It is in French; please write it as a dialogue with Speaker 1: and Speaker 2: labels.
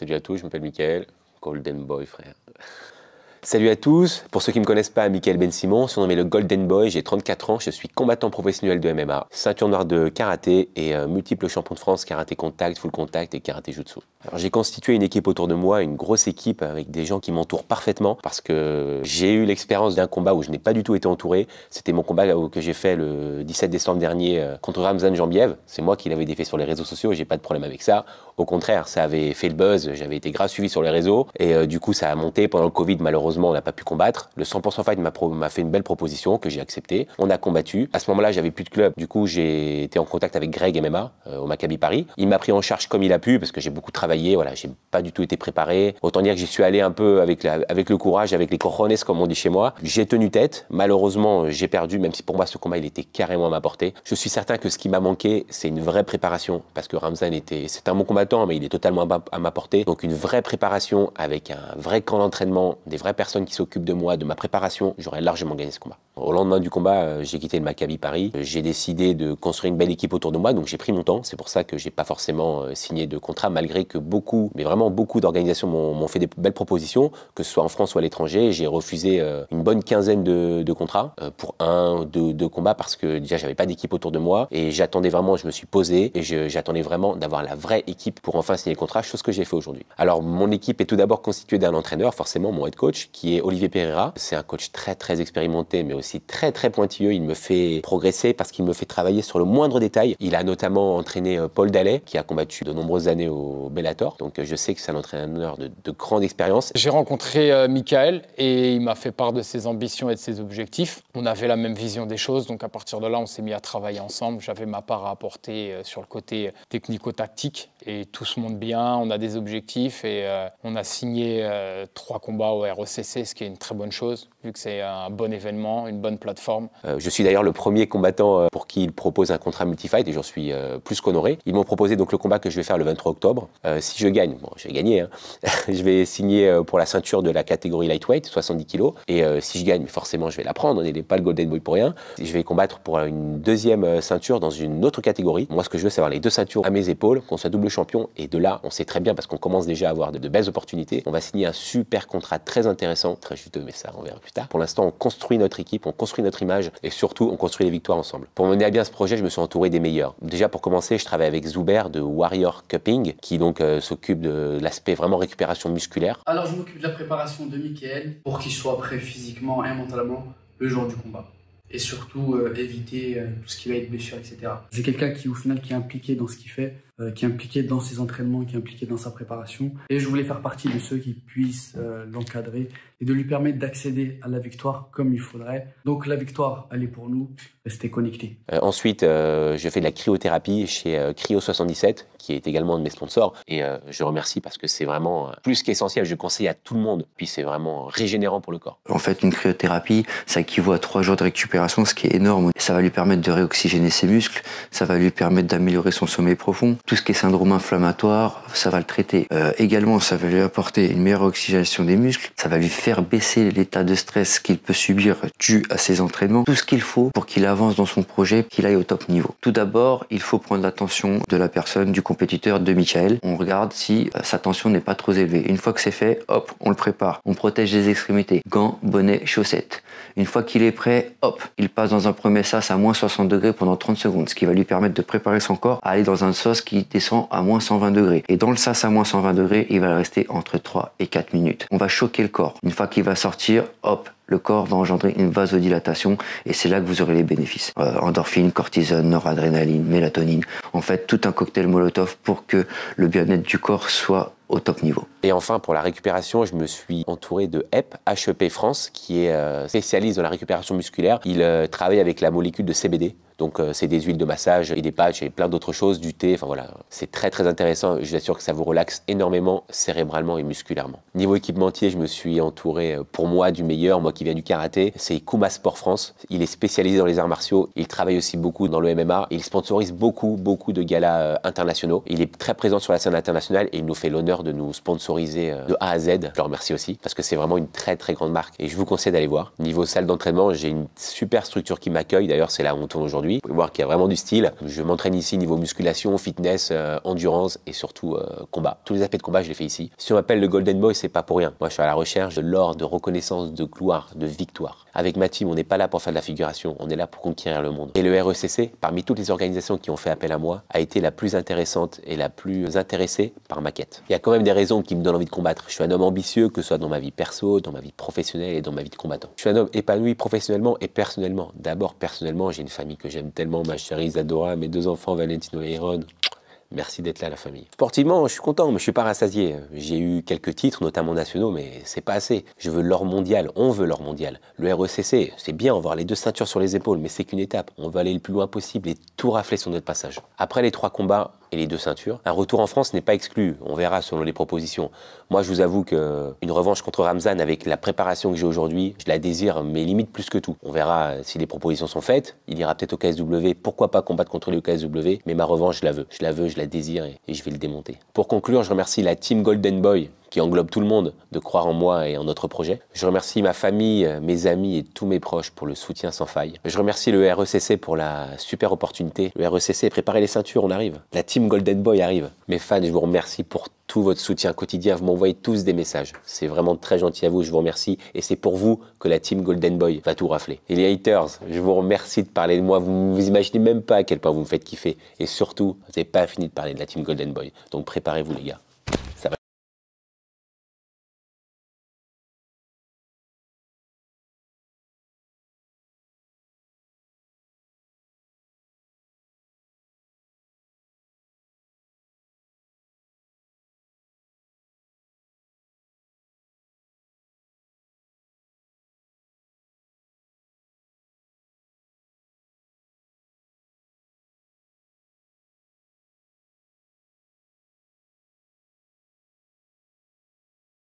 Speaker 1: Salut à tous, je m'appelle Mickaël, Golden Boy frère. Salut à tous, pour ceux qui ne me connaissent pas, Mickaël Ben Simon, surnommé le Golden Boy, j'ai 34 ans, je suis combattant professionnel de MMA, ceinture noire de karaté et multiple champion de France karaté contact, full contact et karaté jutsu. Alors j'ai constitué une équipe autour de moi, une grosse équipe avec des gens qui m'entourent parfaitement parce que j'ai eu l'expérience d'un combat où je n'ai pas du tout été entouré. C'était mon combat que j'ai fait le 17 décembre dernier contre Ramzan Jambiev. C'est moi qui l'avais défait sur les réseaux sociaux, j'ai pas de problème avec ça. Au contraire, ça avait fait le buzz, j'avais été grave suivi sur les réseaux et du coup ça a monté pendant le Covid. Malheureusement, on n'a pas pu combattre. Le 100% Fight m'a fait une belle proposition que j'ai acceptée. On a combattu. À ce moment-là, j'avais plus de club. Du coup, j'ai été en contact avec Greg MMA au Maccabi Paris. Il m'a pris en charge comme il a pu parce que j'ai beaucoup travaillé. Voilà, j'ai pas du tout été préparé. Autant dire que j'y suis allé un peu avec le courage, avec les cojones, comme on dit chez moi. J'ai tenu tête. Malheureusement, j'ai perdu, même si pour moi, ce combat, il était carrément à ma portée. Je suis certain que ce qui m'a manqué, c'est une vraie préparation parce que Ramzan c'est un bon combattant, mais il est totalement à ma portée. Donc, une vraie préparation avec un vrai camp d'entraînement, des vraies personnes qui s'occupent de moi, de ma préparation, j'aurais largement gagné ce combat. Au lendemain du combat, j'ai quitté le Maccabi Paris. J'ai décidé de construire une belle équipe autour de moi, donc j'ai pris mon temps. C'est pour ça que j'ai pas forcément signé de contrat, malgré que beaucoup, mais vraiment beaucoup d'organisations m'ont fait des belles propositions, que ce soit en France ou à l'étranger. J'ai refusé une bonne quinzaine de contrats pour un, deux combats parce que déjà j'avais pas d'équipe autour de moi et j'attendais vraiment, je me suis posé et j'attendais vraiment d'avoir la vraie équipe pour enfin signer le contrat, chose que j'ai fait aujourd'hui. Alors mon équipe est tout d'abord constituée d'un entraîneur, forcément mon head coach, qui est Olivier Pereira. C'est un coach très expérimenté, mais aussi très pointilleux. Il me fait progresser parce qu'il me fait travailler sur le moindre détail. Il a notamment entraîné Paul Dallet, qui a combattu de nombreuses années au Bellator. Donc je sais que c'est un entraîneur de grande expérience.
Speaker 2: J'ai rencontré Mickaël et il m'a fait part de ses ambitions et de ses objectifs. On avait la même vision des choses, donc à partir de là, on s'est mis à travailler ensemble. J'avais ma part à apporter sur le côté technico-tactique et tout se monte bien. On a des objectifs et on a signé 3 combats au RECC, ce qui est une très bonne chose, vu que c'est un bon événement, une bonne plateforme.
Speaker 1: Je suis d'ailleurs le premier combattant pour qui il propose un contrat multi-fight et j'en suis plus qu'honoré. Ils m'ont proposé donc le combat que je vais faire le 23 octobre. Si je gagne, bon, je vais gagner, hein. Je vais signer pour la ceinture de la catégorie lightweight, 70 kg. Et si je gagne, forcément, je vais la prendre. On n'est pas le Golden Boy pour rien. Je vais combattre pour une deuxième ceinture dans une autre catégorie. Moi, ce que je veux, c'est avoir les 2 ceintures à mes épaules, qu'on soit double champion. Et de là, on sait très bien, parce qu'on commence déjà à avoir de belles opportunités. On va signer un super contrat très intéressant, très juteux, mais ça, on verra plus tard. Pour l'instant, on construit notre équipe, on construit notre image et surtout, on construit les victoires ensemble. Pour mener à bien ce projet, je me suis entouré des meilleurs. Déjà, pour commencer, je travaille avec Zuber de Warrior Cupping, qui donc s'occupe de l'aspect vraiment récupération musculaire.
Speaker 3: Alors, je m'occupe de la préparation de Mickaël pour qu'il soit prêt physiquement et mentalement le jour du combat. Et surtout, éviter tout ce qui va être blessure, etc. C'est quelqu'un qui, au final, qui est impliqué dans ce qu'il fait, qui est impliqué dans ses entraînements, qui est impliqué dans sa préparation. Et je voulais faire partie de ceux qui puissent l'encadrer et de lui permettre d'accéder à la victoire comme il faudrait. Donc la victoire, elle est pour nous, restez connectés.
Speaker 1: Ensuite, je fais de la cryothérapie chez Cryo77, qui est également un de mes sponsors. Et je remercie parce que c'est vraiment plus qu'essentiel. Je conseille à tout le monde. Puis c'est vraiment régénérant pour le corps.
Speaker 4: En fait, une cryothérapie, ça équivaut à 3 jours de récupération, ce qui est énorme. Ça va lui permettre de réoxygéner ses muscles, ça va lui permettre d'améliorer son sommeil profond. Tout ce qui est syndrome inflammatoire, ça va le traiter. Également, ça va lui apporter une meilleure oxygénation des muscles, ça va lui faire baisser l'état de stress qu'il peut subir dû à ses entraînements. Tout ce qu'il faut pour qu'il avance dans son projet, qu'il aille au top niveau. Tout d'abord, il faut prendre l'attention de la personne, du compétiteur, de Mickaël. On regarde si sa tension n'est pas trop élevée. Une fois que c'est fait, hop, on le prépare. On protège les extrémités. Gants, bonnets, chaussettes. Une fois qu'il est prêt, hop, il passe dans un premier sas à moins 60 degrés pendant 30 secondes, ce qui va lui permettre de préparer son corps à aller dans un sas qui descend à moins 120 degrés. Et dans le sas à moins 120 degrés, il va rester entre 3 et 4 minutes. On va choquer le corps. Une fois qu'il va sortir, hop, le corps va engendrer une vasodilatation et c'est là que vous aurez les bénéfices. Endorphine, cortisone, noradrénaline, mélatonine. En fait, tout un cocktail Molotov pour que le bien-être du corps soit au top niveau.
Speaker 1: Et enfin, pour la récupération, je me suis entouré de HEP France, qui est spécialiste dans la récupération musculaire. Il travaille avec la molécule de CBD. Donc c'est des huiles de massage et des patchs et plein d'autres choses, du thé, enfin voilà. C'est très intéressant, je vous assure que ça vous relaxe énormément cérébralement et musculairement. Niveau équipementier, je me suis entouré pour moi du meilleur, moi qui qui vient du karaté, c'est Kuma Sport France. Il est spécialisé dans les arts martiaux. Il travaille aussi beaucoup dans le MMA. Il sponsorise beaucoup de galas internationaux. Il est très présent sur la scène internationale et il nous fait l'honneur de nous sponsoriser de A à Z. Je le remercie aussi parce que c'est vraiment une très grande marque et je vous conseille d'aller voir. Niveau salle d'entraînement, j'ai une super structure qui m'accueille. D'ailleurs, c'est là où on tourne aujourd'hui. Vous pouvez voir qu'il y a vraiment du style. Je m'entraîne ici niveau musculation, fitness, endurance et surtout combat. Tous les aspects de combat, je les fais ici. Si on m'appelle le Golden Boy, c'est pas pour rien. Moi, je suis à la recherche de l'or, de reconnaissance, de gloire, de victoire. Avec ma team, on n'est pas là pour faire de la figuration, on est là pour conquérir le monde. Et le RECC, parmi toutes les organisations qui ont fait appel à moi, a été la plus intéressante et la plus intéressée par ma quête. Il y a quand même des raisons qui me donnent envie de combattre. Je suis un homme ambitieux, que ce soit dans ma vie perso, dans ma vie professionnelle et dans ma vie de combattant. Je suis un homme épanoui professionnellement et personnellement. D'abord, personnellement, j'ai une famille que j'aime tellement, ma chérie Isadora, mes 2 enfants, Valentino et Aaron. Merci d'être là, la famille. Sportivement, je suis content, mais je suis pas rassasié. J'ai eu quelques titres, notamment nationaux, mais c'est pas assez. Je veux l'or mondial, on veut l'or mondial. Le RECC, c'est bien, avoir les 2 ceintures sur les épaules, mais c'est qu'une étape. On va aller le plus loin possible et tout rafler sur notre passage. Après les 3 combats et les 2 ceintures, un retour en France n'est pas exclu. On verra selon les propositions. Moi, je vous avoue qu'une revanche contre Ramzan avec la préparation que j'ai aujourd'hui, je la désire, mais limite plus que tout. On verra si les propositions sont faites. Il ira peut-être au KSW. Pourquoi pas combattre contre lui au KSW? Mais ma revanche, je la veux. Je la désire et je vais le démonter. Pour conclure, je remercie la team Golden Boy qui englobe tout le monde, de croire en moi et en notre projet. Je remercie ma famille, mes amis et tous mes proches pour le soutien sans faille. Je remercie le RECC pour la super opportunité. Le RECC, préparez les ceintures, on arrive. La team Golden Boy arrive. Mes fans, je vous remercie pour tout votre soutien quotidien. Vous m'envoyez tous des messages. C'est vraiment très gentil à vous, je vous remercie. Et c'est pour vous que la team Golden Boy va tout rafler. Et les haters, je vous remercie de parler de moi. Vous imaginez même pas à quel point vous me faites kiffer. Et surtout, vous n'avez pas fini de parler de la team Golden Boy. Donc préparez-vous les gars.